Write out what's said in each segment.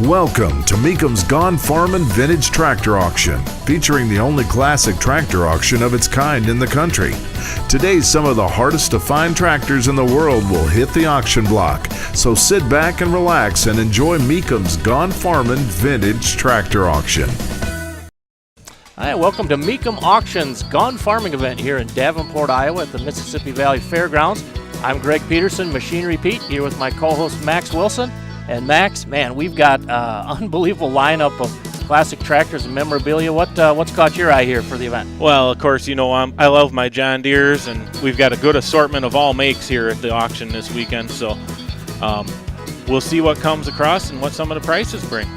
Welcome to Meekum's Gone Farmin' Vintage Tractor Auction, featuring the only classic tractor auction of its kind in the country. Today, some of the hardest to find tractors in the world will hit the auction block, so sit back and relax and enjoy Meekum's Gone Farmin' Vintage Tractor Auction. Hi, welcome to Meekum Auctions Gone Farming event here in Davenport, Iowa at the Mississippi Valley Fairgrounds. I'm Greg Peterson, Machinery Pete, here with my co-host Max Wilson. And Max, man, we've got unbelievable lineup of classic tractors and memorabilia. What's caught your eye here for the event? Well, of course, you know, I love my John Deeres, and we've got a good assortment of all makes here at the auction this weekend. So we'll see what comes across and what some of the prices bring.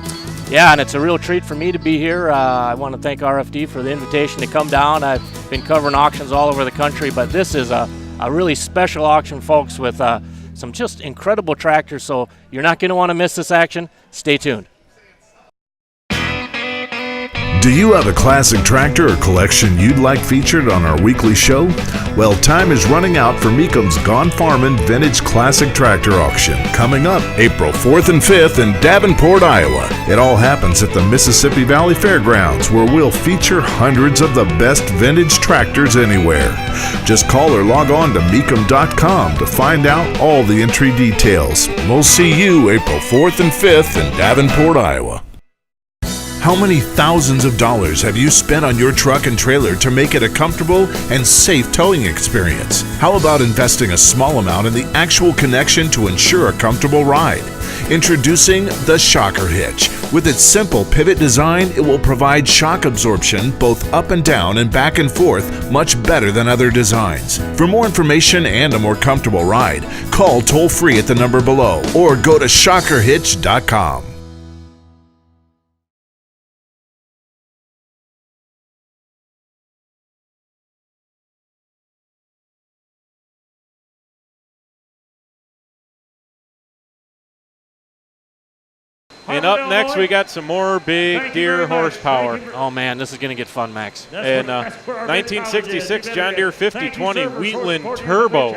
Yeah, and it's a real treat for me to be here. I want to thank RFD for the invitation to come down. I've been covering auctions all over the country, but this is a really special auction, folks, with some just incredible tractors, so you're not going to want to miss this action. Stay tuned. Do you have a classic tractor or collection you'd like featured on our weekly show? Well, time is running out for Meekum's Gone Farmin' Vintage Classic Tractor Auction, coming up April 4th and 5th in Davenport, Iowa. It all happens at the Mississippi Valley Fairgrounds, where we'll feature hundreds of the best vintage tractors anywhere. Just call or log on to Meekum.com to find out all the entry details. We'll see you April 4th and 5th in Davenport, Iowa. How many thousands of dollars have you spent on your truck and trailer to make it a comfortable and safe towing experience? How about investing a small amount in the actual connection to ensure a comfortable ride? Introducing the Shocker Hitch. With its simple pivot design, it will provide shock absorption both up and down and back and forth much better than other designs. For more information and a more comfortable ride, call toll-free at the number below or go to shockerhitch.com. And up next, we got some more big Deere horsepower. Oh, man, this is going to get fun, Max. And 1966 John Deere 5020 Wheatland Turbo.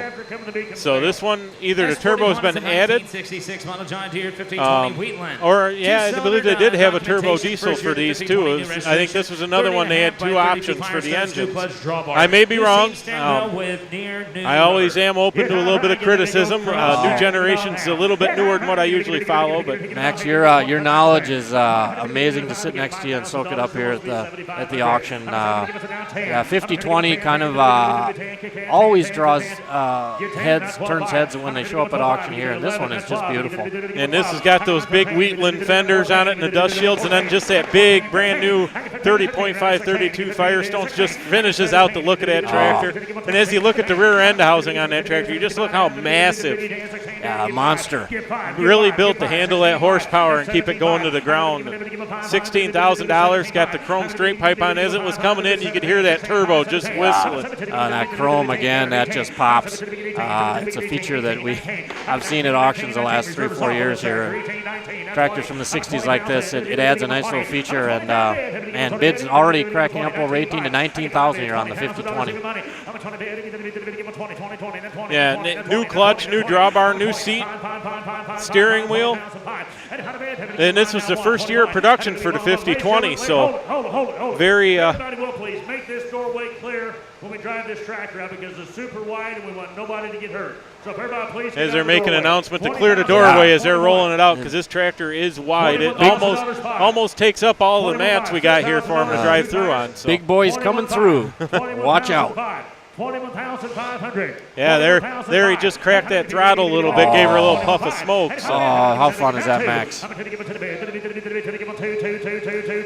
So this one, either the turbo has been added, or, yeah, I believe they did have a turbo diesel for these, too. I think this was another one. They had two options for the engines. I may be wrong. I always am open to a little bit of criticism. New generation's a little bit newer than what I usually follow. But Max, your knowledge is amazing to sit next to you and soak it up here at the auction. Yeah, 50-20 kind of always draws turns heads when they show up at auction here, and this one is just beautiful. And this has got those big Wheatland fenders on it and the dust shields, and then just that big brand new 30.5 32 Firestones just finishes out the look of that tractor. And as you look at the rear end housing on that tractor, you just look how massive. Yeah, monster. Really built to handle that horsepower and keep it going to the ground. $16,000, got the chrome straight pipe on. As it was coming in, you could hear that turbo just whistling. That chrome, again, that just pops. It's a feature that I've seen at auctions the last 3 or 4 years here. Tractors from the 60s like this, it adds a nice little feature, and bids already cracking up over 18 to 19,000 here on the 50-20. Yeah, new clutch, new drawbar, new seat, steering wheel. And this was the first year of production for the 50-20, so very... Everybody will please make this doorway clear when we drive this tractor out, because it's super wide and we want nobody to get hurt. So if everybody please... As they're making an announcement to clear the doorway as they're rolling it out, because this tractor is wide. It almost takes up all the mats we got here for them to drive through on. So. Big boys coming through. Watch out. 21,500. Yeah, there he just cracked that throttle a little bit, gave her a little puff of smoke. So. Oh, how fun is that, Max?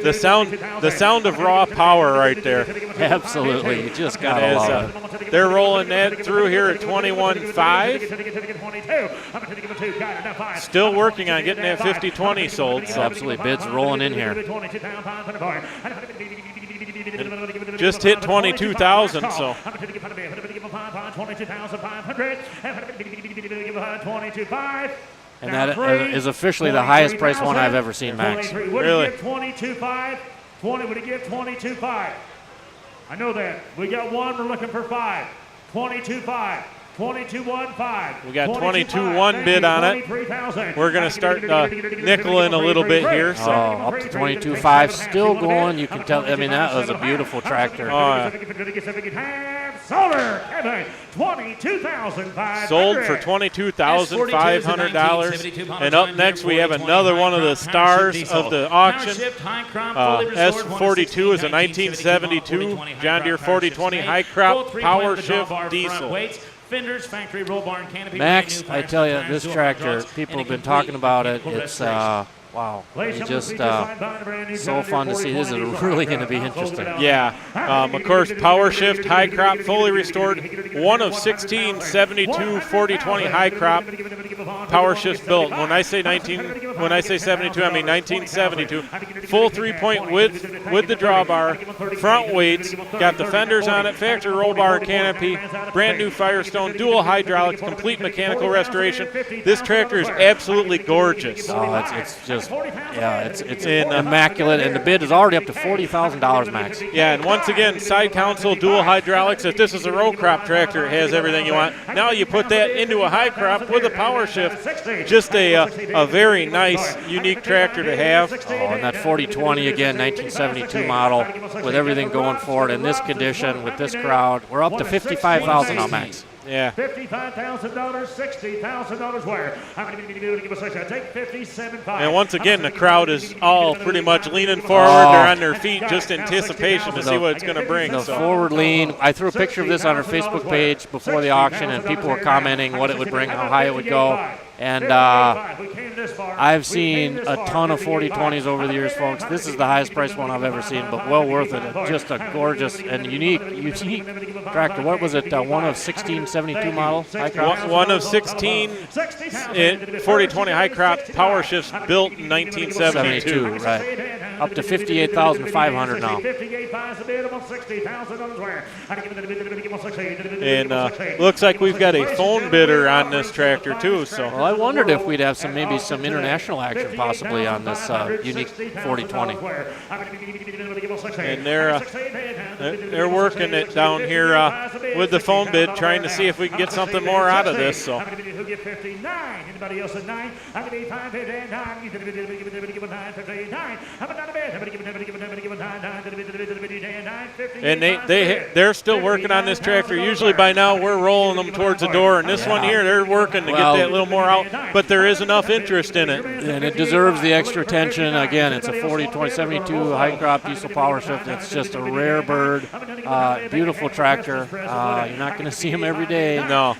The sound of raw power right there. Absolutely, you just gotta love it. They're rolling that through here at 21.5. Still working on getting that 50-20 sold. So. Absolutely, bids rolling in here. Just hit 22,000, so. And that is officially the highest priced one I've ever seen, Max. Really? Would he give 22.5? Would he give 22.5? I know that. We got one, we're looking for 5. 22.5. 22.15. We got 22.1 bid on it. We're going to start nickeling a little bit here. So up to 22.5, still going. You can tell. I mean, that was a beautiful tractor. Sold for $22,500. And up next, we have another one of the stars of the auction. S42 is a 1972 John Deere 4020 high crop power shift diesel. Max, I tell you, this tractor, people have been talking about it. It's wow, it's just so fun to see. This is really going to be interesting. Yeah, of course, power shift, high crop, fully restored. One of 16 72 4020 high crop power shifts built. When I say 72, I mean 1972. Full 3-point width with the drawbar, front weights, got the fenders on it, factory roll bar canopy, brand new Firestone, dual hydraulics, complete mechanical restoration. This tractor is absolutely gorgeous. Oh, it's just, yeah, it's immaculate, and the bid is already up to $40,000, Max. Yeah, and once again, side console, dual hydraulics. If this is a row crop tractor, it has everything you want. Now you put that into a high crop with a power shift. Just a very nice, unique tractor to have. Oh, and that 4020 again, 1972 model, with everything going for it in this condition with this crowd. We're up to $55,000 now, Max. Yeah. $55,000, $60,000 where? How many people to give us a shot? Take 57.5. And once again, the crowd is all pretty much leaning forward. They're on their feet, just anticipation to see what it's going to bring. The forward lean. I threw a picture of this on our Facebook page before the auction, and people were commenting what it would bring, how high it would go. And I've seen a ton of 4020s over the years, folks. This is the highest priced one I've ever seen, but well worth it. Just a gorgeous and unique tractor. What was it? One of 16 72 model high crop? One of 16 4020 high crop power shifts built in 1972. Right. Up to $58,500 now. And looks like we've got a phone bidder on this tractor too. So. Well, I wondered if we'd have maybe some international action possibly on this unique 4020. And they're working it down here with the phone bid, trying to see if we can get something more out of this. So. And they're still working on this tractor. Usually by now we're rolling them towards the door, and this one here they're working to get that little more out. But there is enough interest in it, and it deserves the extra attention. Again, it's a 40-20-72 high crop diesel power shift. It's just a rare bird, beautiful tractor. You're not going to see them every day. No.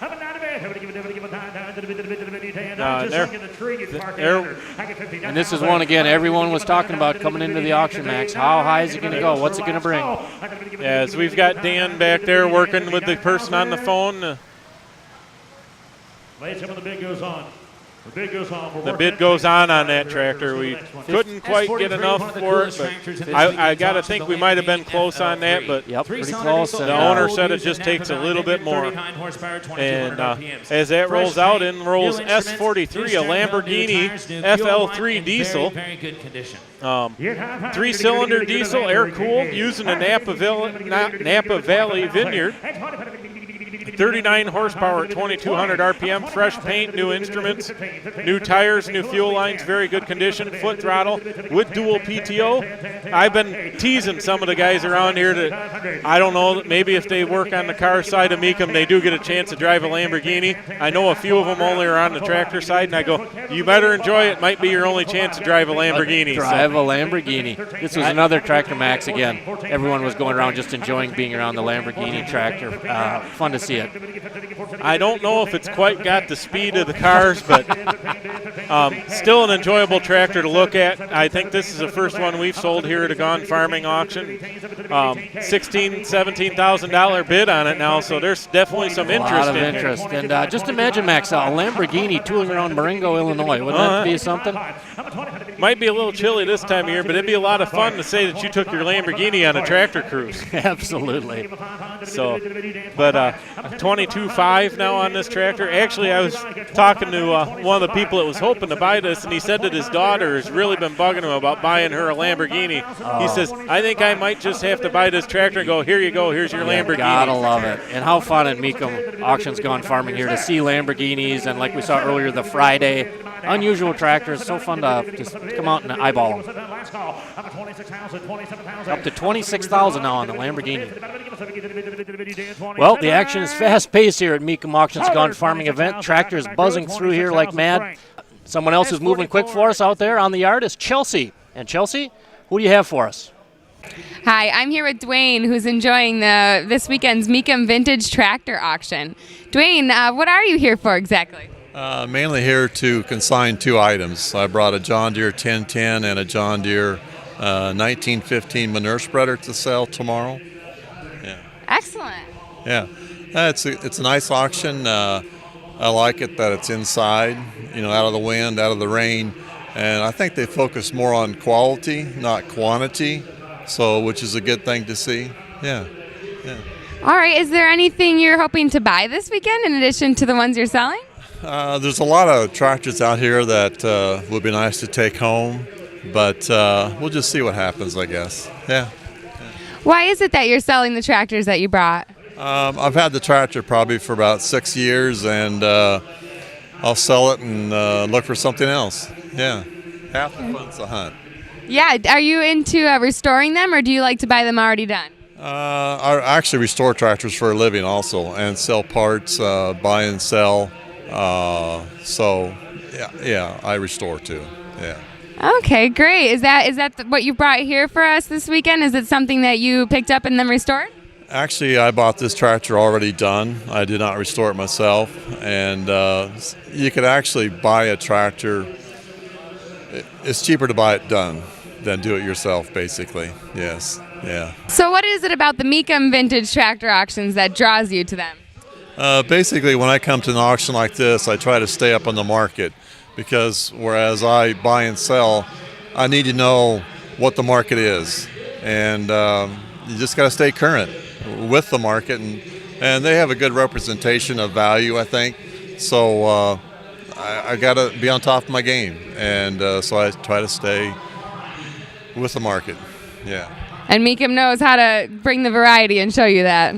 And this is one, again, everyone was talking about coming into the auction, Max. How high is it going to go? What's it going to bring? Yes, we've got Dan back there working with the person on the phone. Ladies and gentlemen, the bid goes on. The bid goes on that tractor. We couldn't quite get enough for it, but I got to think we might have been close on that, but pretty close. The owner said it just takes a little bit more. And as that rolls out, in rolls S43, a Lamborghini FL3 diesel. 3-cylinder diesel, air-cooled, using a Napa Valley vineyard. 39 horsepower at 2,200 RPM, fresh paint, new instruments, new tires, new fuel lines, very good condition, foot throttle with dual PTO. I've been teasing some of the guys around here that, I don't know, maybe if they work on the car side of Mecum, they do get a chance to drive a Lamborghini. I know a few of them only are on the tractor side, and I go, you better enjoy it. Might be your only chance to drive a Lamborghini. Drive a Lamborghini. This was another tractor, Max, again. Everyone was going around just enjoying being around the Lamborghini tractor. Fun to see it. I don't know if it's quite got the speed of the cars, but still an enjoyable tractor to look at. I think this is the first one we've sold here at a Gone Farming auction. $16,000, $17,000 bid on it now, so there's definitely some interest in it. A lot of interest. And just imagine, Max, a Lamborghini touring around Marengo, Illinois. Wouldn't that be something? Might be a little chilly this time of year, but it'd be a lot of fun to say that you took your Lamborghini on a tractor cruise. Absolutely. So, but 22.5 now on this tractor. Actually, I was talking to one of the people that was hoping to buy this, and he said that his daughter has really been bugging him about buying her a Lamborghini. He says, I think I might just have to buy this tractor and go, here you go, here's your Lamborghini. Gotta love it. And how fun at Mecum Auctions Gone Farming here to see Lamborghinis, and like we saw earlier, the Friday unusual tractors. So fun to just come out and eyeball them. Up to 26,000 now on the Lamborghini. Well, the action is fast-paced here at Mecum Auctions Gone Farming event. Tractors buzzing through here like mad. Someone else who's moving quick for us out there on the yard is Chelsea. And Chelsea, who do you have for us? Hi, I'm here with Dwayne, who's enjoying this weekend's Mecum Vintage Tractor Auction. Dwayne, what are you here for exactly? Mainly here to consign 2 items. I brought a John Deere 1010 and a John Deere 1915 manure spreader to sell tomorrow. Yeah. Excellent. Yeah, it's a nice auction. I like it that it's inside, out of the wind, out of the rain, and I think they focus more on quality, not quantity. So, which is a good thing to see. Yeah. All right. Is there anything you're hoping to buy this weekend in addition to the ones you're selling? There's a lot of tractors out here that would be nice to take home, but we'll just see what happens, I guess. Yeah. Why is it that you're selling the tractors that you brought? I've had the tractor probably for about 6 years, and I'll sell it and look for something else. Yeah. Half the fun's the hunt. Yeah, are you into restoring them, or do you like to buy them already done? I actually restore tractors for a living also, and sell parts, buy and sell. So, yeah, I restore too. Yeah. Okay, great. Is that what you brought here for us this weekend? Is it something that you picked up and then restored? Actually, I bought this tractor already done. I did not restore it myself, and you could actually buy a tractor. It's cheaper to buy it done than do it yourself, basically. Yes, yeah. So what is it about the Mecum Vintage Tractor Auctions that draws you to them? Basically, when I come to an auction like this, I try to stay up on the market, because whereas I buy and sell, I need to know what the market is, and you just got to stay current with the market, and they have a good representation of value, I think. So I got to be on top of my game, and so I try to stay with the market. Yeah. And Mecum knows how to bring the variety and show you that.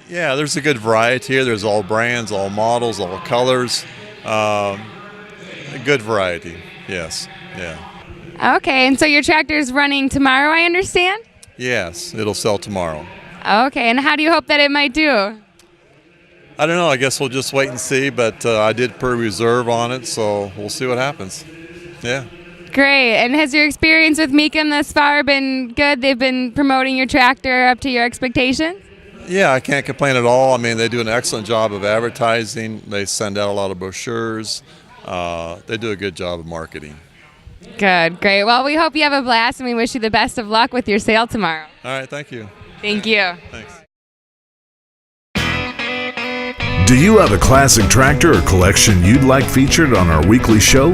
Yeah, there's a good variety here. There's all brands, all models, all colors. Good variety, yes, yeah. Okay, and so your tractor's running tomorrow, I understand? Yes, it'll sell tomorrow. Okay, and how do you hope that it might do? I don't know, I guess we'll just wait and see, but I did put a reserve on it, so we'll see what happens. Yeah. Great, and has your experience with Mecum thus far been good? They've been promoting your tractor up to your expectations? Yeah, I can't complain at all. I mean, they do an excellent job of advertising. They send out a lot of brochures. They do a good job of marketing. Good, great. Well, we hope you have a blast, and we wish you the best of luck with your sale tomorrow. All right, thank you. Thank you. Thanks. Do you have a classic tractor or collection you'd like featured on our weekly show?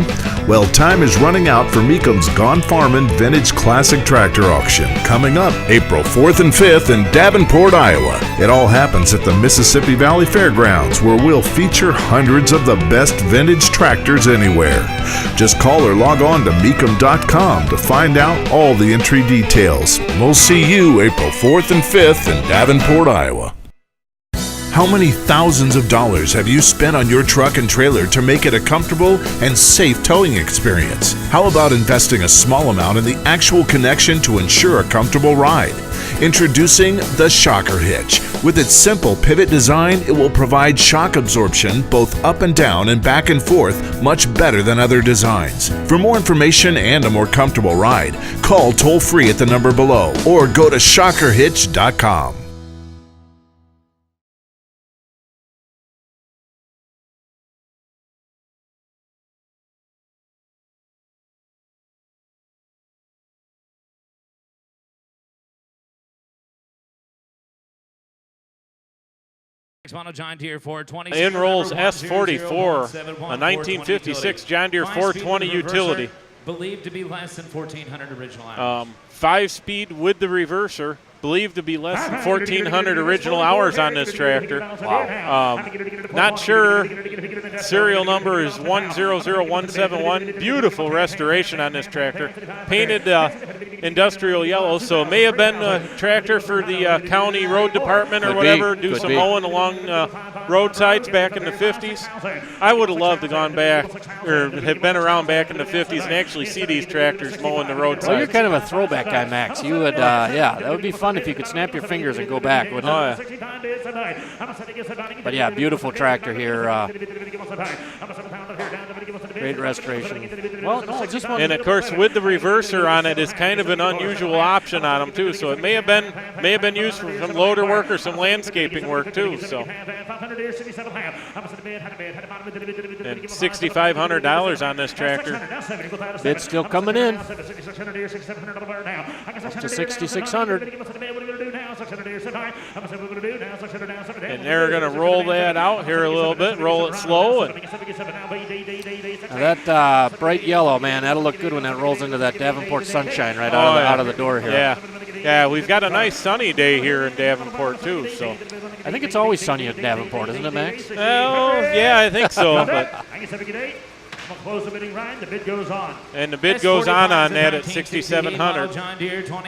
Well, time is running out for Mecum's Gone Farmin' Vintage Classic Tractor Auction, coming up April 4th and 5th in Davenport, Iowa. It all happens at the Mississippi Valley Fairgrounds, where we'll feature hundreds of the best vintage tractors anywhere. Just call or log on to Mecum.com to find out all the entry details. We'll see you April 4th and 5th in Davenport, Iowa. How many thousands of dollars have you spent on your truck and trailer to make it a comfortable and safe towing experience? How about investing a small amount in the actual connection to ensure a comfortable ride? Introducing the Shocker Hitch. With its simple pivot design, it will provide shock absorption both up and down and back and forth much better than other designs. For more information and a more comfortable ride, call toll-free at the number below or go to shockerhitch.com. John Deere 420. In rolls S44, a 1956 John Deere 420 utility. Believed to be less than 1,400 original hours. 5-speed with the reverser. believed to be less than 1,400 original hours on this tractor. Wow. Not sure. Serial number is 100171. Beautiful restoration on this tractor. Painted industrial yellow, so it may have been a tractor for the county road department or whatever. Do some mowing along roadsides back in the 50s. I would have loved to gone back or have been around back in the 50s and actually see these tractors mowing the roadsides. Well, you're kind of a throwback guy, Max. You would, yeah, that would be fun if you could snap your fingers and go back, wouldn't it? But yeah, beautiful tractor here. Great restoration. Well, no, just one. And of course, with the reverser on it, is kind of an unusual option on them too. So it may have been used for some loader work or some landscaping work too. So. And $6,500 on this tractor. Bid's still coming in. Up to $6,600. And they're going to roll that out here a little bit, roll it slow. And now that bright yellow, man, that'll look good when that rolls into that Davenport sunshine right out of the door here. Yeah, we've got a nice sunny day here in Davenport too. So I think it's always sunny at Davenport, isn't it, Max? Well, yeah, I think so. But close the bidding ride. The bid goes on. And the bid goes on that at 6,700.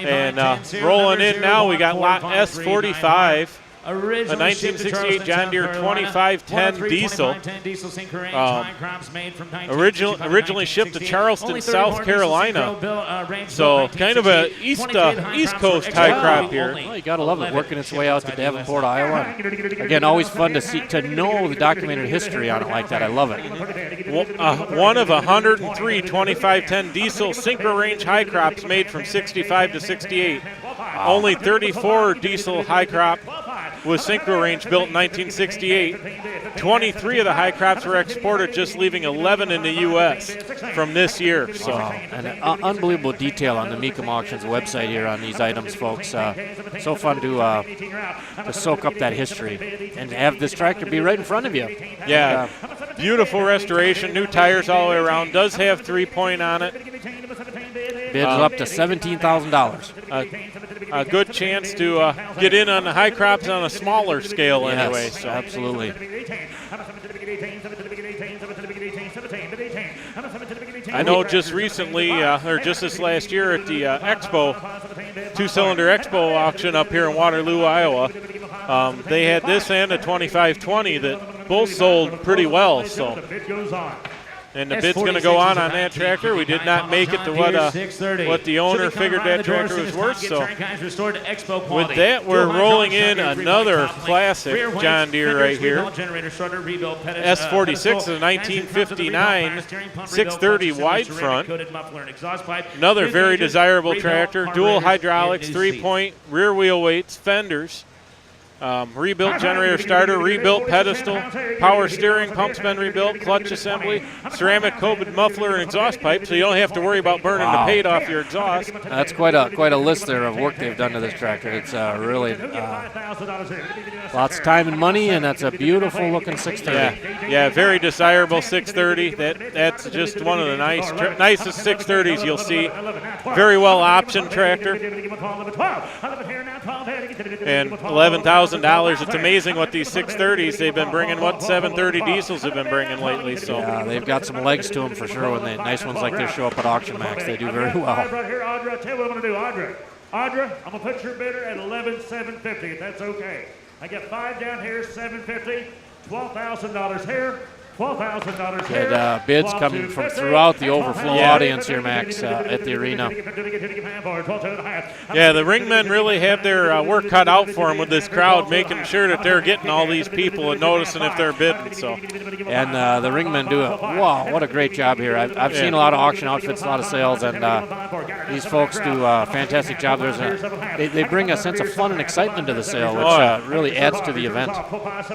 And rolling in now, we got lot S45. A 1968 John Deere 2510 diesel. Originally shipped to Charleston, South Carolina. So kind of a East Coast high crop here. Well, you gotta love it, working its way out to Davenport, Iowa. Again, always fun to know the documented history on it like that. I love it. One of 103 2510 diesel synchro range high crops made from 65 to 68. Wow. Only 34 diesel high crop was synchro range built in 1968. 23 of the high crops were exported, just leaving 11 in the U.S. from this year. So, and unbelievable detail on the Mecum Auctions website here on these items, folks. So fun to soak up that history and have this tractor be right in front of you. Yeah, beautiful restoration, new tires all the way around. Does have 3-point on it. Bids up to $17,000. A good chance to get in on the high crops on a smaller scale anyway. So. Absolutely. I know just recently, or just this last year at the Expo, two-cylinder Expo auction up here in Waterloo, Iowa, they had this and a 2520 that both sold pretty well. So. And the bid's going to go on that tractor. We did not make it to what the owner figured that tractor was worth. So with that, we're rolling in another classic John Deere right here. S46 is a 1959 630 wide front. Another very desirable tractor. Dual hydraulics, 3-point, rear wheel weights, fenders. Rebuilt generator starter, rebuilt pedestal, power steering, pumps been rebuilt, clutch assembly, ceramic coated muffler and exhaust pipe, so you don't have to worry about burning the paint off your exhaust. That's quite a list there of work they've done to this tractor. It's really lots of time and money, and that's a beautiful looking 630. Yeah, very desirable 630. That's just one of the nicest 630s you'll see. Very well optioned tractor. And $11,000. It's amazing what these 630s they've been bringing, what 730 diesels have been bringing lately. So yeah, they've got some legs to them for sure. When nice ones like this show up at Auction Max, they do very well. Right here, Audra, I'll tell you what I'm going to do. Audra, I'm going to put your bidder at $11,750 if that's okay. I got 5 down here, $750, $12,000 here. $12,000 here. And bids coming from throughout the overflow audience here, Max, at the arena. Yeah, the ringmen really have their work cut out for them with this crowd, making sure that they're getting all these people and noticing if they're bidding. So, and the ringmen do it. Wow, what a great job here. I've seen a lot of auction outfits, a lot of sales, and these folks do a fantastic job. They bring a sense of fun and excitement to the sale, which really adds to the event.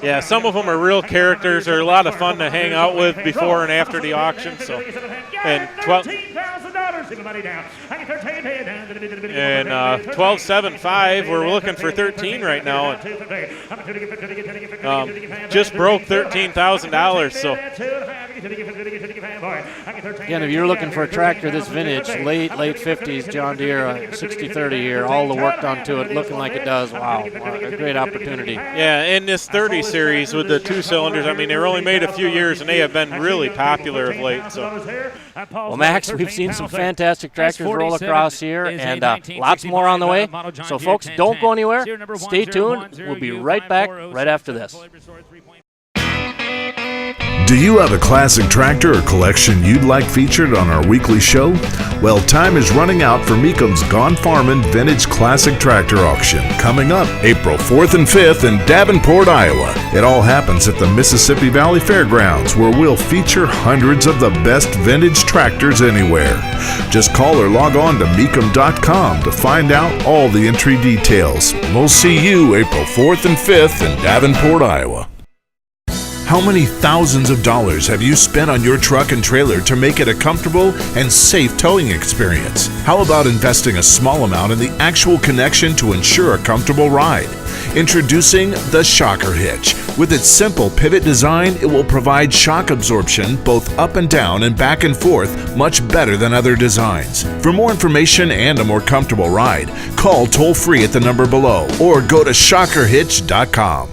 Yeah, some of them are real characters. They're a lot of fun to hang out with before and after the auction. So, and 12.75. We're looking for 13 right now. Just broke $13,000. So Again, if you're looking for a tractor this vintage, late 50s John Deere 6030 here, all the work done to it, looking like it does. Wow, a great opportunity. Yeah, in this 30 series with the 2 cylinders, I mean, they were only made a few years, and they have been really popular of late. So. Well, Max, we've seen some fantastic tractors roll across here, and lots more on the way. So, folks, don't go anywhere. Stay tuned. We'll be right back right after this. Do you have a classic tractor or collection you'd like featured on our weekly show? Well, time is running out for Mecum's Gone Farmin' Vintage Classic Tractor Auction, coming up April 4th and 5th in Davenport, Iowa. It all happens at the Mississippi Valley Fairgrounds, where we'll feature hundreds of the best vintage tractors anywhere. Just call or log on to Mecum.com to find out all the entry details. We'll see you April 4th and 5th in Davenport, Iowa. How many thousands of dollars have you spent on your truck and trailer to make it a comfortable and safe towing experience? How about investing a small amount in the actual connection to ensure a comfortable ride? Introducing the Shocker Hitch. With its simple pivot design, it will provide shock absorption both up and down and back and forth much better than other designs. For more information and a more comfortable ride, call toll-free at the number below or go to shockerhitch.com.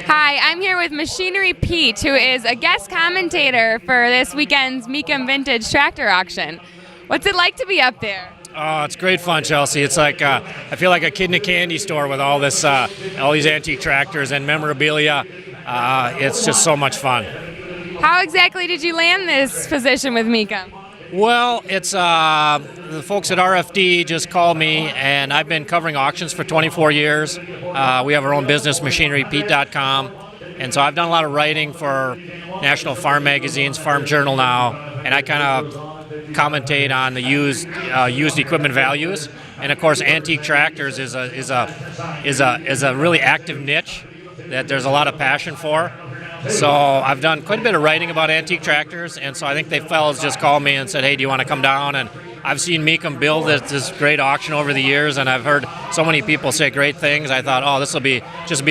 Hi, I'm here with Machinery Pete, who is a guest commentator for this weekend's Mecum Vintage Tractor Auction. What's it like to be up there? Oh, it's great fun, Chelsea. It's like I feel like a kid in a candy store with all this, all these antique tractors and memorabilia. It's just so much fun. How exactly did you land this position with Mecum? Well, it's the folks at RFD just called me, and I've been covering auctions for 24 years. We have our own business, machinerypete.com, and so I've done a lot of writing for national farm magazines, Farm Journal now, and I kind of commentate on the used equipment values. And of course, antique tractors is a really active niche that there's a lot of passion for. So I've done quite a bit of writing about antique tractors, and so I think they fellas just called me and said, hey, do you want to come down? And I've seen Mecum build this great auction over the years, and I've heard so many people say great things. I thought, oh, this will be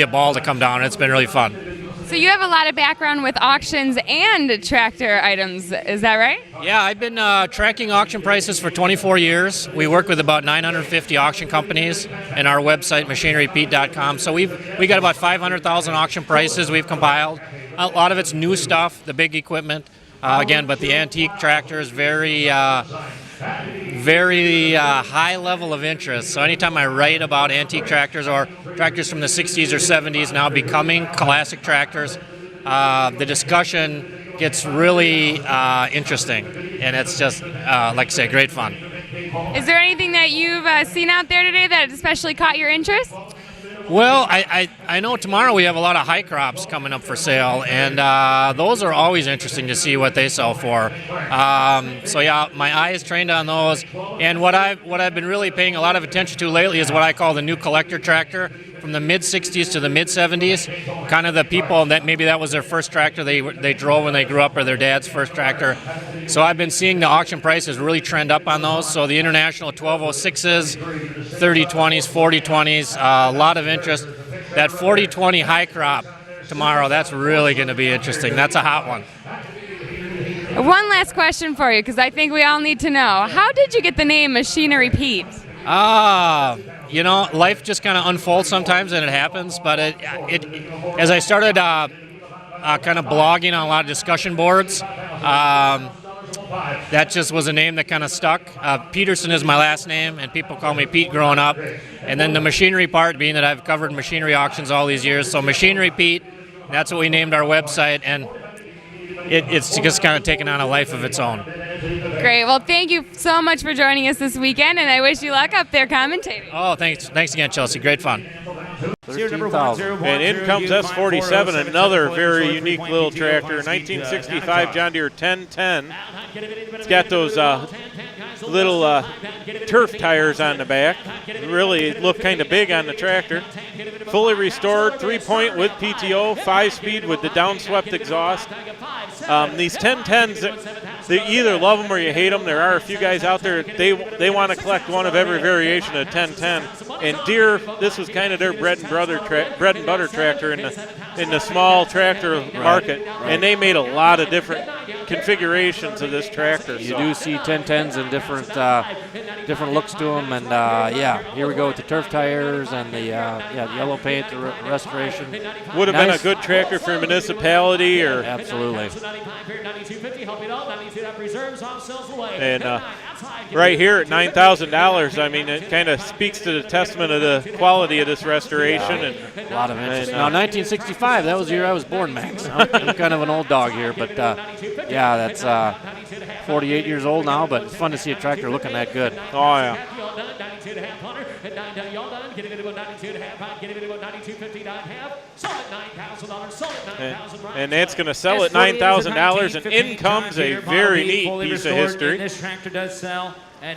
a ball to come down, and it's been really fun. So you have a lot of background with auctions and tractor items, is that right? Yeah, I've been tracking auction prices for 24 years. We work with about 950 auction companies and our website, machinerypete.com. So we got about 500,000 auction prices we've compiled. A lot of it's new stuff, the big equipment, again, but the antique tractors, very high level of interest. So anytime I write about antique tractors or tractors from the 60s or 70s now becoming classic tractors, the discussion gets really interesting, and it's just, like I say, great fun. Is there anything that you've seen out there today that especially caught your interest? Well, I know tomorrow we have a lot of high crops coming up for sale, and those are always interesting to see what they sell for. So yeah, my eye is trained on those. And what I've been really paying a lot of attention to lately is what I call the new collector tractor, from the mid-60s to the mid-70s. Kind of the people that maybe that was their first tractor they drove when they grew up, or their dad's first tractor. So I've been seeing the auction prices really trend up on those. So the international 1206s, 3020s, 4020s, a lot of interest. That 4020 high crop tomorrow, that's really going to be interesting. That's a hot one. One last question for you, because I think we all need to know. How did you get the name Machinery Pete? You know, life just kind of unfolds sometimes, and it happens. But as I started kind of blogging on a lot of discussion boards, that just was a name that kind of stuck. Peterson is my last name, and people call me Pete growing up. And then the machinery part, being that I've covered machinery auctions all these years, so Machinery Pete, that's what we named our website, and it's just kind of taken on a life of its own. Great. Well, thank you so much for joining us this weekend, and I wish you luck up there commentating. Oh, thanks again, Chelsea. Great fun. 13,000. And in comes S47, another very unique little tractor, 1965 John Deere 1010. It's got those little turf tires on the back. Really look kind of big on the tractor. Fully restored, 3-point with PTO, 5-speed with the downswept exhaust. These 1010s, they either love them or you hate them. There are a few guys out there, they want to collect one of every variation of 1010. And DEERE, this was kind of their bread and butter tractor in the small tractor market. Right. And they made a lot of different configurations of this tractor. You do see 1010s and different looks to them, and yeah, here we go with the turf tires and the yellow paint, the restoration. Would have been a good tractor for a municipality, or absolutely. And right here at $9,000, I mean, it kind of speaks to the testament of the quality of this restoration. And a lot of interest. Now, 1965, that was the year I was born, Max. I'm kind of an old dog here, but yeah, that's 48 years old now, but it's fun to see a tractor looking that good. Oh, yeah. And that's going to sell at $9,000, and in comes a very neat piece of history.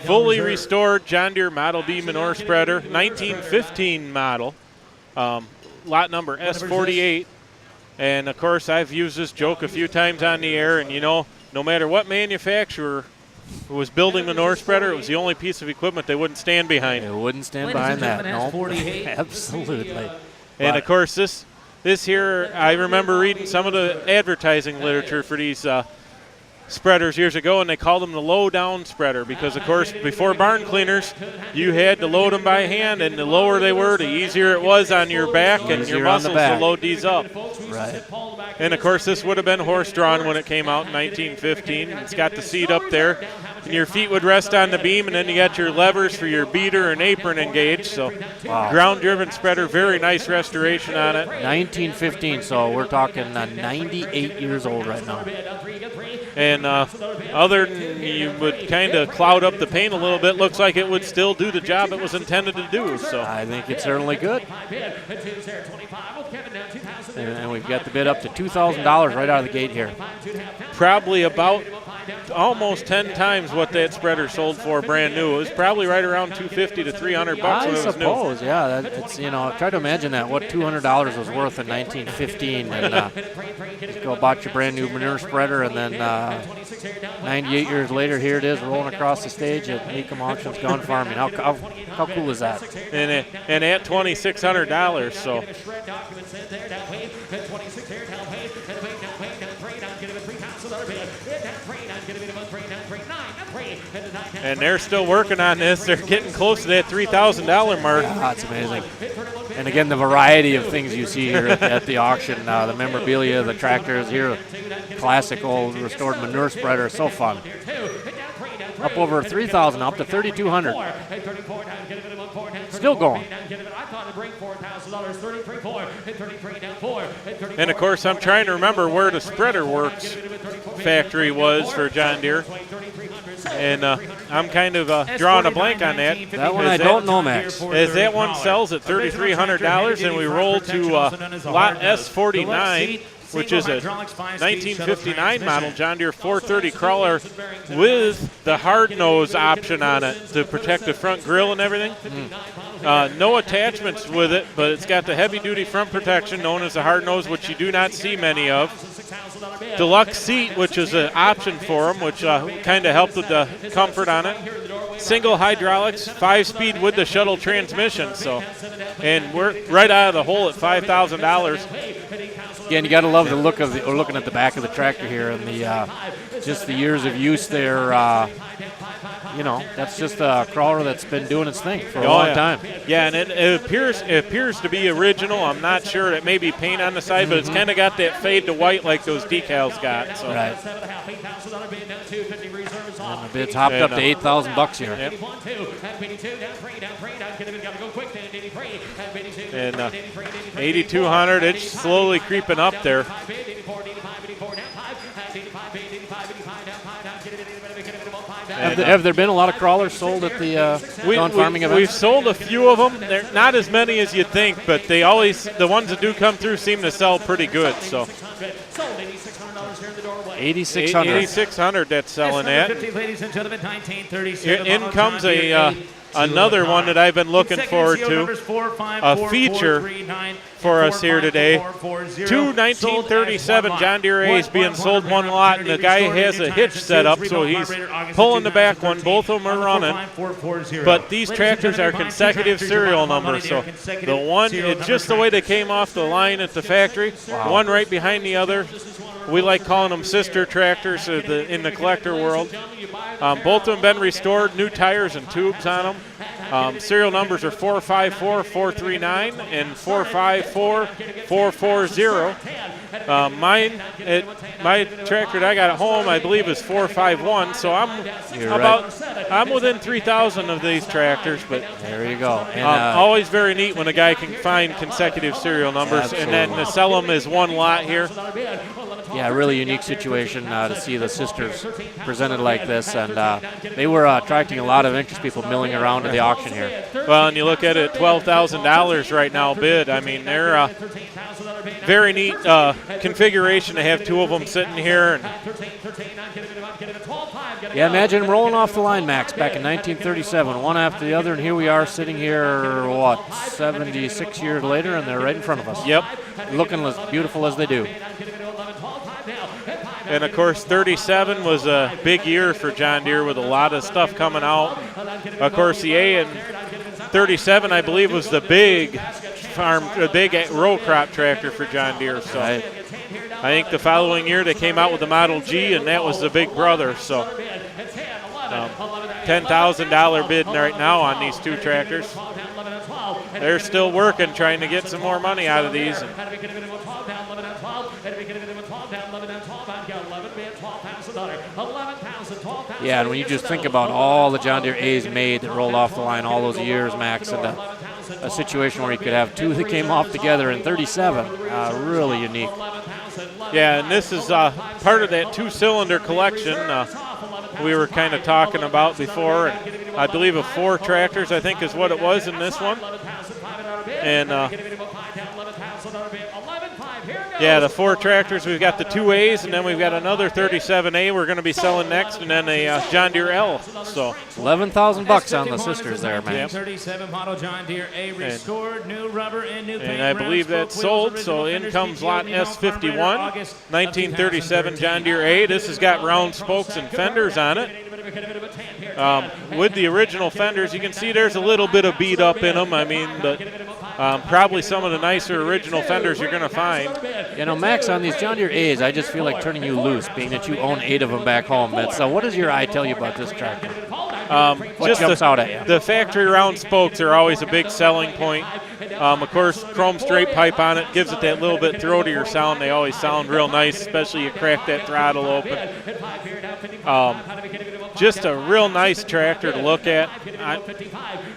Fully restored John Deere Model B manure spreader, 1915 model, lot number S48. And, of course, I've used this joke a few times on the air, and, you know, no matter what manufacturer who was building the manure spreader, it was the only piece of equipment they wouldn't stand behind. It wouldn't stand behind that, no. Absolutely. And, of course, this here, I remember reading some of the advertising literature for these spreaders years ago, and they called them the low-down spreader because, of course, before barn cleaners, you had to load them by hand, and the lower they were, the easier it was on your back and your muscles to load these up. Right. And, of course, this would have been horse-drawn when it came out in 1915. It's got the seat up there, and your feet would rest on the beam, and then you got your levers for your beater and apron engaged. So, ground-driven spreader, very nice restoration on it. 1915, so we're talking 98 years old right now. And other than you would kind of cloud up the paint a little bit, looks like it would still do the job it was intended to do. So I think it certainly could. And we've got the bid up to $2,000 right out of the gate here. Probably about almost 10 times what that spreader sold for brand new. It was probably right around $250 to $300 when it was new. I suppose, yeah. It's, you know, try to imagine that, what $200 was worth in 1915. And just go bought your brand new manure spreader, and then 98 years later, here it is rolling across the stage at Mecum Auctions Gone Farming. How cool is that? And at $2,600, so. And they're still working on this. They're getting close to that $3,000 mark. That's amazing. And again, the variety of things you see here at the auction, the memorabilia, the tractors here, classic old restored manure spreader, so fun. Up over 3,000, up to 3,200. Still going. And of course, I'm trying to remember where the Spreader Works factory was for John Deere. And I'm kind of drawing a blank on that. That one I don't know, Max. As that one sells at $3,300, and we roll to lot S49, which is a 1959 model John Deere 430 crawler with the hard nose option on it to protect the front grille and everything. No attachments with it, but it's got the heavy-duty front protection known as the hard nose, which you do not see many of. Deluxe seat, which is an option for them, which kind of helped with the comfort on it. Single hydraulics, 5-speed with the shuttle transmission. So, and we're right out of the hole at $5,000. Again, you got to love the look of looking at the back of the tractor here, and the just the years of use there. You know, that's just a crawler that's been doing its thing for a long time. Yeah, and it appears to be original. I'm not sure. It may be paint on the side, but it's kind of got that fade to white like those decals got. So. Right. And the bid's hopped up to $8,000 here. Yep. And 8,200. It's slowly creeping up there. Have there been a lot of crawlers sold at the Gone Farming event? We've sold a few of them. They're not as many as you'd think, but the ones that do come through seem to sell pretty good. So $8,600. $8,600 that's selling at. In comes a another one that I've been looking forward to, a feature for us here today. Two 1937 John Deere A's being sold one lot, and the guy has a hitch set up, so he's pulling the back one. Both of them are running, but these tractors are consecutive serial numbers, so the one, it's just the way they came off the line at the factory, one right behind the other. We like calling them sister tractors in the collector world. Both of them been restored, new tires and tubes on them. Serial numbers are 454-439 and 454-440. My tractor that I got at home, I believe, is 451. So I'm within 3,000 of these tractors. But there you go. And, always very neat when a guy can find consecutive serial numbers, and then to sell them as one lot here. Yeah, really unique situation to see the sisters presented like this, and they were attracting a lot of interest, people milling around in the auction here. Well, and you look at it, $12,000 right now bid. I mean, they're very neat configuration to have two of them sitting here. Yeah, imagine rolling off the line, Max, back in 1937, one after the other, and here we are sitting here, 76 years later, and they're right in front of us. Yep. Looking as beautiful as they do. And, of course, 37 was a big year for John Deere with a lot of stuff coming out. Of course, the A in 37, I believe, was the big row crop tractor for John Deere. So I think the following year they came out with the Model G, and that was the big brother. So $10,000 bid right now on these two tractors. They're still working, trying to get some more money out of these. Yeah, and when you just think about all the John Deere A's made that rolled off the line all those years, Max, and a situation where you could have two that came off together in 37, really unique. Yeah, and this is part of that two-cylinder collection we were kind of talking about before. And I believe of 4 tractors, I think, is what it was in this one. And yeah, the 4 tractors, we've got the 2 A's, and then we've got another 37A we're going to be selling next, and then a John Deere L. So $11,000 on the sisters there, man. 37 model John Deere A restored, new rubber and new paint. And I believe that's sold, so in comes lot S51, 1937 John Deere A. This has got round spokes and fenders on it. With the original fenders, you can see there's a little bit of beat up in them. I mean, but probably some of the nicer original fenders you're going to find. You know, Max, on these John Deere A's, I just feel like turning you loose, being that you own 8 of them back home. But so what does your eye tell you about this tractor? What jumps out at you? The factory round spokes are always a big selling point. Of course, chrome straight pipe on it gives it that little bit throatier sound. They always sound real nice, especially you crack that throttle open. Just a real nice tractor to look at.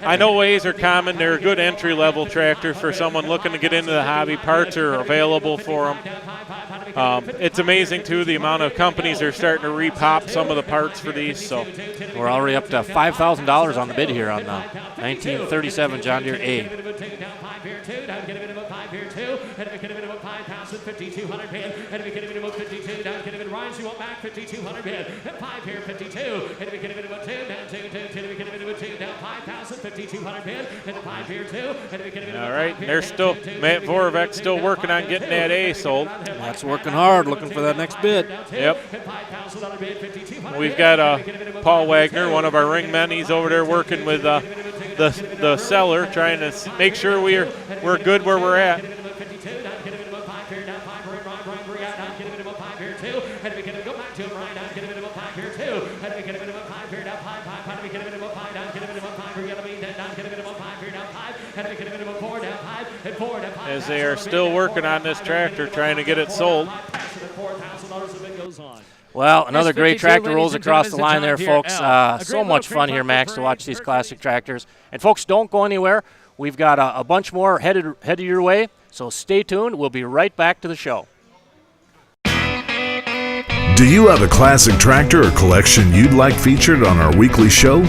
I know A's are common. They're a good entry-level tractor for someone looking to get into the hobby. Parts are available for them. It's amazing, too, the amount of companies are starting to repop some of the parts for these. So we're already up to $5,000 on the bid here on the 1937 John Deere A. All right, they're still, Matt Vorovek's still working on getting that A sold. That's working hard, looking for that next bid. Yep. We've got Paul Wagner, one of our ring men. He's over there working with the seller, trying to make sure we're good where we're at. As they are still working on this tractor, trying to get it sold. Well, another great tractor rolls across the line there, folks. So much fun here, Max, to watch these classic tractors. And, folks, don't go anywhere. We've got a bunch more headed your way, so stay tuned. We'll be right back to the show. Do you have a classic tractor or collection you'd like featured on our weekly show?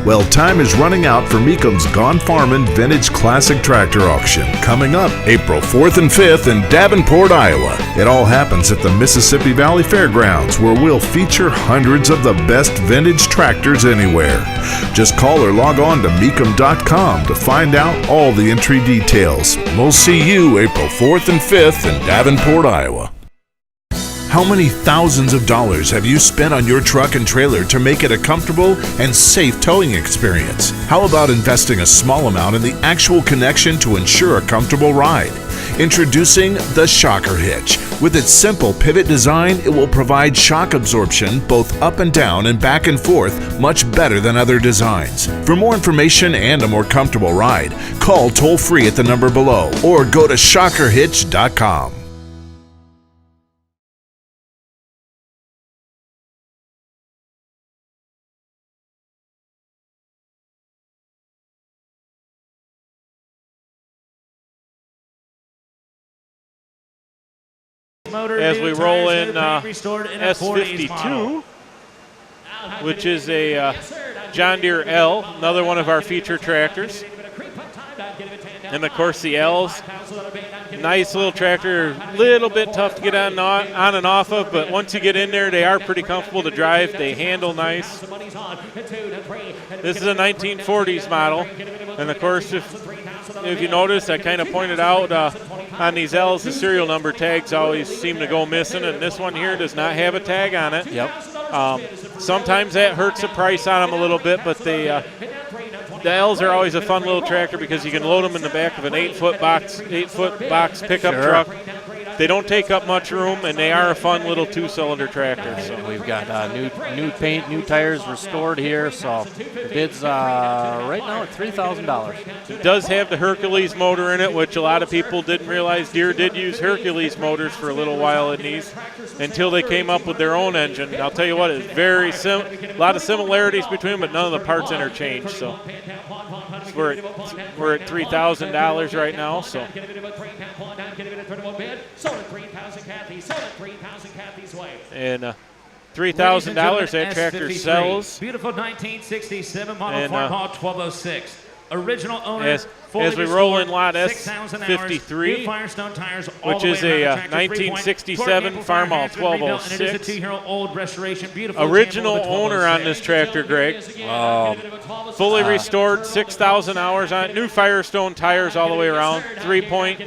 Well, time is running out for Mecum's Gone Farmin' Vintage Classic Tractor Auction, coming up April 4th and 5th in Davenport, Iowa. It all happens at the Mississippi Valley Fairgrounds, where we'll feature hundreds of the best vintage tractors anywhere. Just call or log on to Mecum.com to find out all the entry details. We'll see you April 4th and 5th in Davenport, Iowa. How many thousands of dollars have you spent on your truck and trailer to make it a comfortable and safe towing experience? How about investing a small amount in the actual connection to ensure a comfortable ride? Introducing the Shocker Hitch. With its simple pivot design, it will provide shock absorption both up and down and back and forth much better than other designs. For more information and a more comfortable ride, call toll-free at the number below or go to shockerhitch.com. As we roll in S52, which is a John Deere L, another one of our feature tractors. And of course the L's, nice little tractor, little bit tough to get on and off of, but once you get in there, they are pretty comfortable to drive. They handle nice. This is a 1940s model, and of course if you notice, I kind of pointed out on these L's, the serial number tags always seem to go missing, and this one here does not have a tag on it. Yep. Sometimes that hurts the price on them a little bit, but the L's are always a fun little tractor because you can load them in the back of an 8-foot box pickup truck. They don't take up much room, and they are a fun little 2-cylinder tractor. So we've got new paint, new tires restored here. So the bid's right now at $3,000. It does have the Hercules motor in it, which a lot of people didn't realize. Deere did use Hercules motors for a little while in these until they came up with their own engine. I'll tell you what, it's very a lot of similarities between them, but none of the parts interchange. So we're at $3,000 right now. So. And $3,000 that tractor sells. Beautiful 1967 model Farmall 1206. Original owner. As we roll in lot S53, which is a 1967 Farmall 1206. Original owner on this tractor, Greg. Fully restored, 6,000 hours on it. New Firestone tires all the way around. 3-point.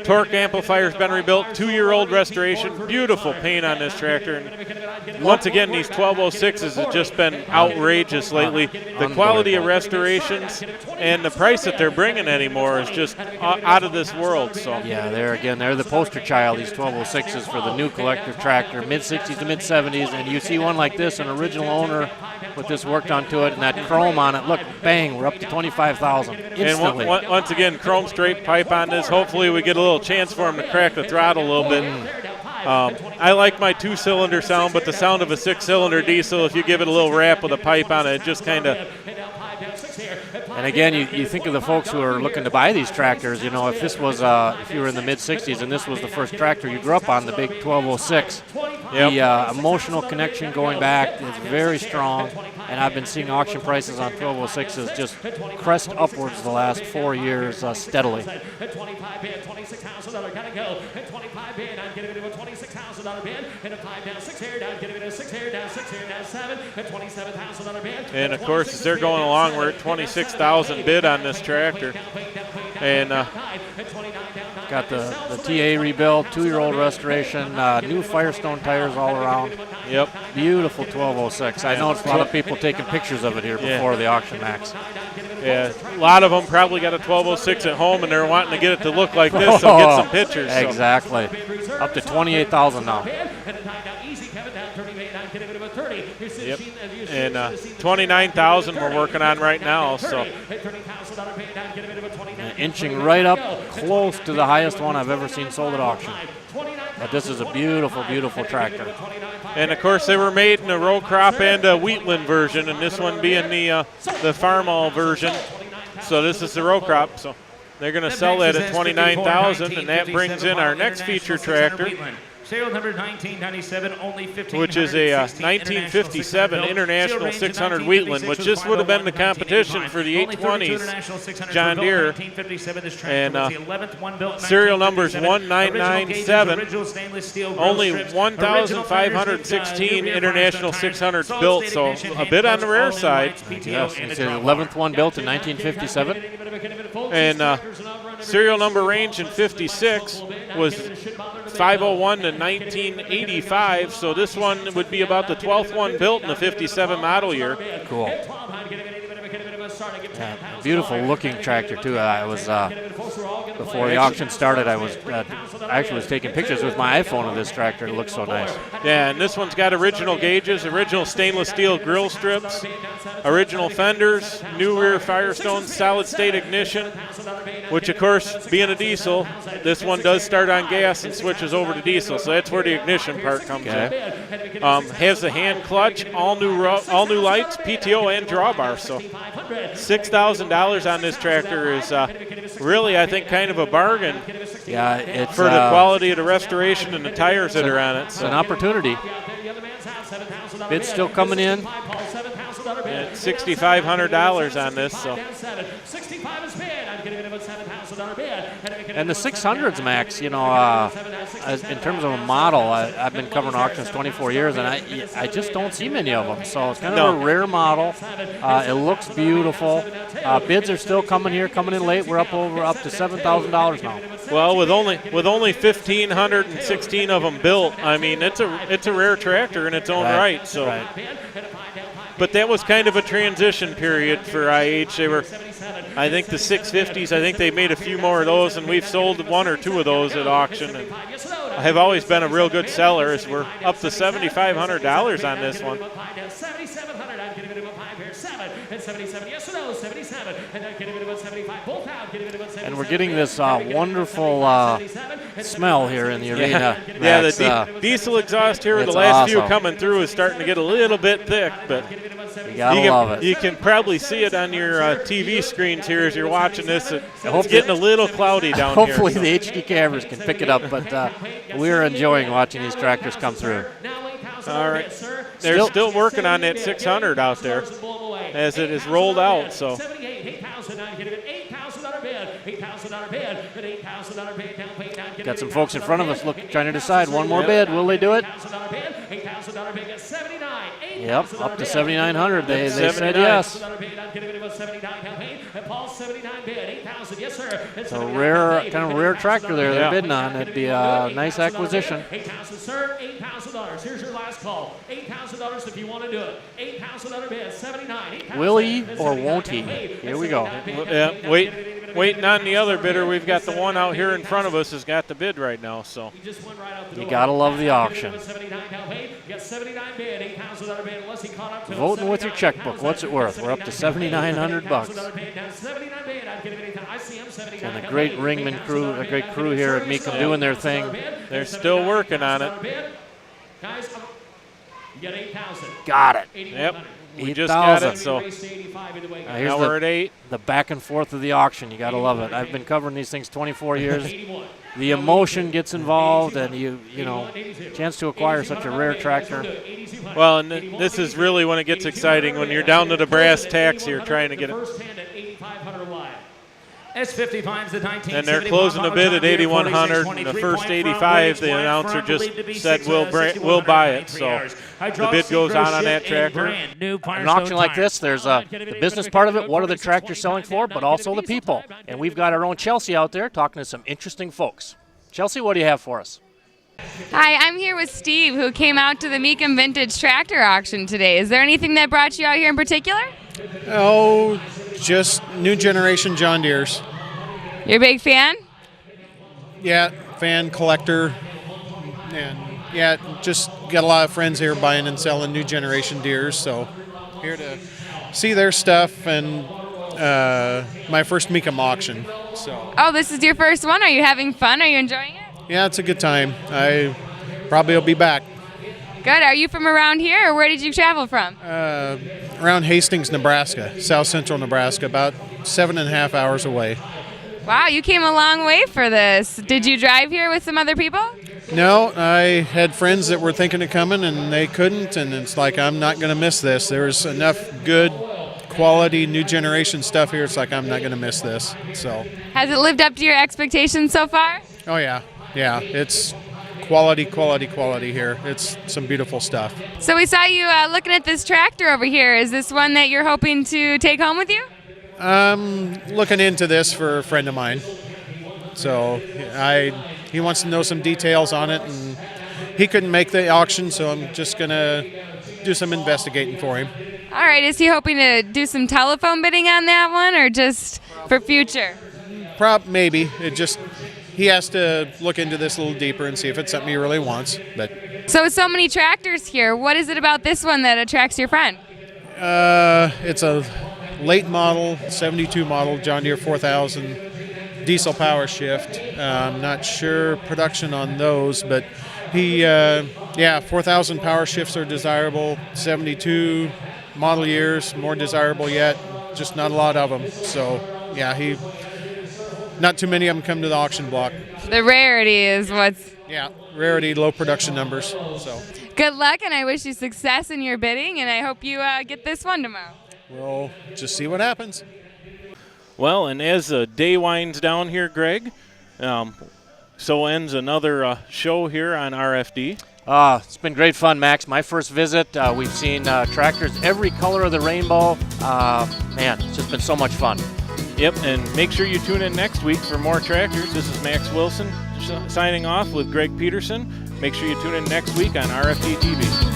Torque amplifier's been rebuilt, 2-year-old restoration, beautiful paint on this tractor. And once again, these 1206s have just been outrageous lately. The quality of restorations and the price that they're bringing anymore is just out of this world. So yeah, they're the poster child, these 1206s for the new collector tractor, mid-60s to mid-70s, and you see one like this, an original owner with this worked onto it and that chrome on it. Look, bang, we're up to $25,000 instantly. And once again, chrome straight pipe on this. Hopefully we get a little chance for him to crack the throttle a little bit. I like my 2-cylinder sound, but the sound of a 6-cylinder diesel, if you give it a little rap with a pipe on it, it just kind of... And again, you think of the folks who are looking to buy these tractors. You know, if this was, if you were in the mid-60s and this was the first tractor you grew up on, the big 1206, the emotional connection going back is very strong. And I've been seeing auction prices on 1206s just crest upwards the last 4 years steadily. And of course, as they're going along, we're at $26,000 bid on this tractor. And got the TA rebuilt, 2-year-old restoration, new Firestone tires all around. Yep. Beautiful 1206. I know a lot of people taking pictures of it here before the auction, Max. Yeah, a lot of them probably got a 1206 at home and they're wanting to get it to look like this, so get some pictures. Exactly. Up to $28,000 now. Yep. And $29,000 we're working on right now. So inching right up close to the highest one I've ever seen sold at auction. But this is a beautiful, beautiful tractor. And of course, they were made in a row crop and a Wheatland version, and this one being the FARMALL version. So this is the row crop. So they're going to sell that at $29,000, and that brings in our next feature tractor. Serial number 1997, only 15. Which is a 1957 International 600 Wheatland, which this would have been the competition for the 820s John Deere. And serial numbers 1997, only 1,516 International 600s built, so a bit on the rare side. Yes, it's the 11th one built in 1957. And serial number range in 56 was 501 to 1985, so this one would be about the 12th one built in the 57 model year. Cool. Yeah, beautiful looking tractor too. I was before the auction started. I actually was taking pictures with my iPhone of this tractor. It looks so nice. Yeah, and this one's got original gauges, original stainless steel grill strips, original fenders, new rear Firestone, solid state ignition, which of course, being a diesel, this one does start on gas and switches over to diesel, so that's where the ignition part comes in. Has the hand clutch, all new lights, PTO and drawbar, so $6,000 on this tractor is really, I think, kind of a bargain. Yeah, it's for the quality of the restoration and the tires that are on it. It's an opportunity. Bid's still coming in. Yeah, $6,500 on this. So. And the 600s, Max, you know, in terms of a model, I've been covering auctions 24 years, and I just don't see many of them. So it's kind of a rare model. It looks beautiful. Bids are still coming here, coming in late. We're up to $7,000 now. Well, with only 1,516 of them built, I mean, it's a rare tractor in its own right. So. Right. But that was kind of a transition period for IH. They were, I think, the 650s. I think they made a few more of those, and we've sold one or two of those at auction. And I have always been a real good seller, as we're up to $7,500 on this one. And we're getting this wonderful smell here in the arena. Yeah, the diesel exhaust here, the last few coming through, is starting to get a little bit thick, but you gotta love it. You can probably see it on your TV screens here as you're watching this. It's getting a little cloudy down here. Hopefully the HD cameras can pick it up, but we're enjoying watching these tractors come through. All right. They're still working on that 600 out there as it is rolled out. So. Got some folks in front of us trying to decide one more bid. Will they do it? Yep, up to 7,900. They said yes. So kind of rare tractor there they're bidding on. That'd be a nice acquisition. $8,000, sir. $8,000. Here's your last call. $8,000 if you want to do it. $8,000 bid. 79. Will he or won't he? Here we go. Yeah, waiting on the other bidder. We've got the one out here in front of us has got the bid right now. So you gotta love the auction. Voting with your checkbook. What's it worth? We're up to $7,900. And the great Ringman crew, a great crew here at Mecum doing their thing. They're still working on it. Guys, you get 8,000. Got it. Yep. We just got it. So now we're at 8. The back and forth of the auction. You gotta love it. I've been covering these things 24 years. The emotion gets involved, and you know, chance to acquire such a rare tractor. Well, and this is really when it gets exciting, when you're down to the brass tacks here trying to get it. S55's the 1975. And they're closing the bid at 8,100. And the first 85, the announcer just said we'll buy it. So the bid goes on that tractor. An auction like this, there's the business part of it. What are the tractors selling for? But also the people. And we've got our own Chelsea out there talking to some interesting folks. Chelsea, what do you have for us? Hi, I'm here with Steve, who came out to the Mecum Vintage Tractor Auction today. Is there anything that brought you out here in particular? Oh, just new generation John Deeres. You're a big fan? Yeah, fan, collector, and yeah, just got a lot of friends here buying and selling new generation Deeres, so here to see their stuff and my first Mecum auction. So. Oh, this is your first one? Are you having fun? Are you enjoying it? Yeah, it's a good time. I probably will be back. Good. Are you from around here, or where did you travel from? Around Hastings, Nebraska, south central Nebraska, about 7.5 hours away. Wow, you came a long way for this. Did you drive here with some other people? No, I had friends that were thinking of coming and they couldn't, and it's like I'm not going to miss this. There's enough good quality new generation stuff here. It's like I'm not going to miss this. So Has it lived up to your expectations so far? oh yeah, it's quality here. It's some beautiful stuff. So we saw you looking at this tractor over here. Is this one that you're hoping to take home with you? Looking into this for a friend of mine. So he wants to know some details on it, and he couldn't make the auction, so I'm just going to do some investigating for him. All right, is he hoping to do some telephone bidding on that one, or just for future? Maybe. He has to look into this a little deeper and see if it's something he really wants. But So with so many tractors here, what is it about this one that attracts your friend? it's a late model, 72 model, John Deere 4000 diesel power shift. I'm not sure production on those, but 4,000 power shifts are desirable. 72 model years, more desirable yet. Just not a lot of them. So, not too many of them come to the auction block. The rarity is what's... Yeah, rarity, low production numbers. So, Good luck, and I wish you success in your bidding, and I hope you get this one tomorrow. we'll just see what happens. Well, and as the day winds down here, Greg, so ends another show here on RFD. It's been great fun, Max. My first visit, we've seen tractors every color of the rainbow. Man, it's just been so much fun. Yep, and make sure you tune in next week for more tractors. This is Max Wilson signing off with Greg Peterson. Make sure you tune in next week on RFD-TV.